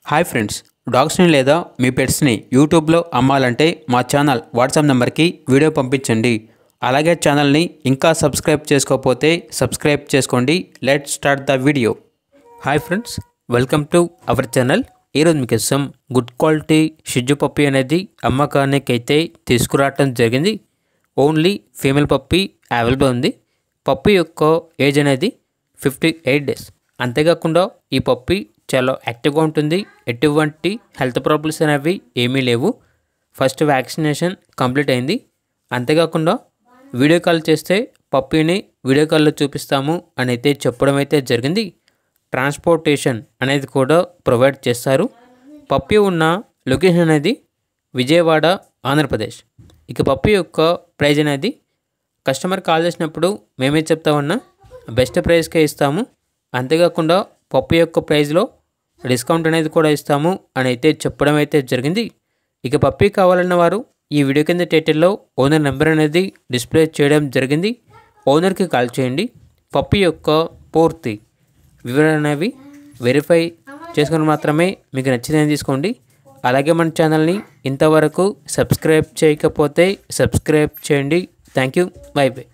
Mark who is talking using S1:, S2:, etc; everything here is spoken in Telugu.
S1: హాయ్ ఫ్రెండ్స్, డాగ్స్ని లేదా మీ పెట్స్ని యూట్యూబ్లో అమ్మాలంటే మా ఛానల్ వాట్సాప్ నెంబర్కి వీడియో పంపించండి. అలాగే ఛానల్ని ఇంకా సబ్స్క్రైబ్ చేసుకోకపోతే సబ్స్క్రైబ్ చేసుకోండి. Let's start the video. Hi friends, welcome to our channel. ఈరోజు మీకోసం గుడ్ క్వాలిటీ షిజు పప్పీ అనేది అమ్మకానికి అయితే తీసుకురావటం జరిగింది. ఓన్లీ ఫీమేల్ పప్పీ అవైలబుల్ ఉంది. పప్పీ యొక్క ఏజ్ అనేది 58 డేస్. అంతేకాకుండా ఈ పప్పీ చాలా యాక్టివ్గా ఉంటుంది. ఎటువంటి హెల్త్ ప్రాబ్లమ్స్ అనేవి ఏమీ లేవు. ఫస్ట్ వ్యాక్సినేషన్ కంప్లీట్ అయింది. అంతేకాకుండా వీడియో కాల్ చేస్తే పప్పీని వీడియో కాల్లో చూపిస్తాము అని అయితే చెప్పడం అయితే జరిగింది. ట్రాన్స్పోర్టేషన్ అనేది కూడా ప్రొవైడ్ చేస్తారు. పప్పీ ఉన్న లొకేషన్ అనేది విజయవాడ, ఆంధ్రప్రదేశ్. ఇక పప్పీ యొక్క ప్రైజ్ అనేది కస్టమర్ కాల్ చేసినప్పుడు మేమే చెప్తామన్నా బెస్ట్ ప్రైస్కే ఇస్తాము. అంతేకాకుండా పప్పీ యొక్క ప్రైజ్లో డిస్కౌంట్ అనేది కూడా ఇస్తాము అని అయితే చెప్పడం అయితే జరిగింది. ఇక పప్పీ కావాలన్న వారు ఈ వీడియో కింద టైటిల్లో ఓనర్ నెంబర్ అనేది డిస్ప్లే చేయడం జరిగింది. ఓనర్కి కాల్ చేయండి. పప్పీ యొక్క పూర్తి వివరణ అనేవి వెరిఫై చేసుకుని మాత్రమే మీకు నచ్చినది తీసుకోండి. అలాగే మన ఛానల్ని ఇంతవరకు సబ్స్క్రైబ్ చేయకపోతే సబ్స్క్రైబ్ చేయండి. Thank you. By by.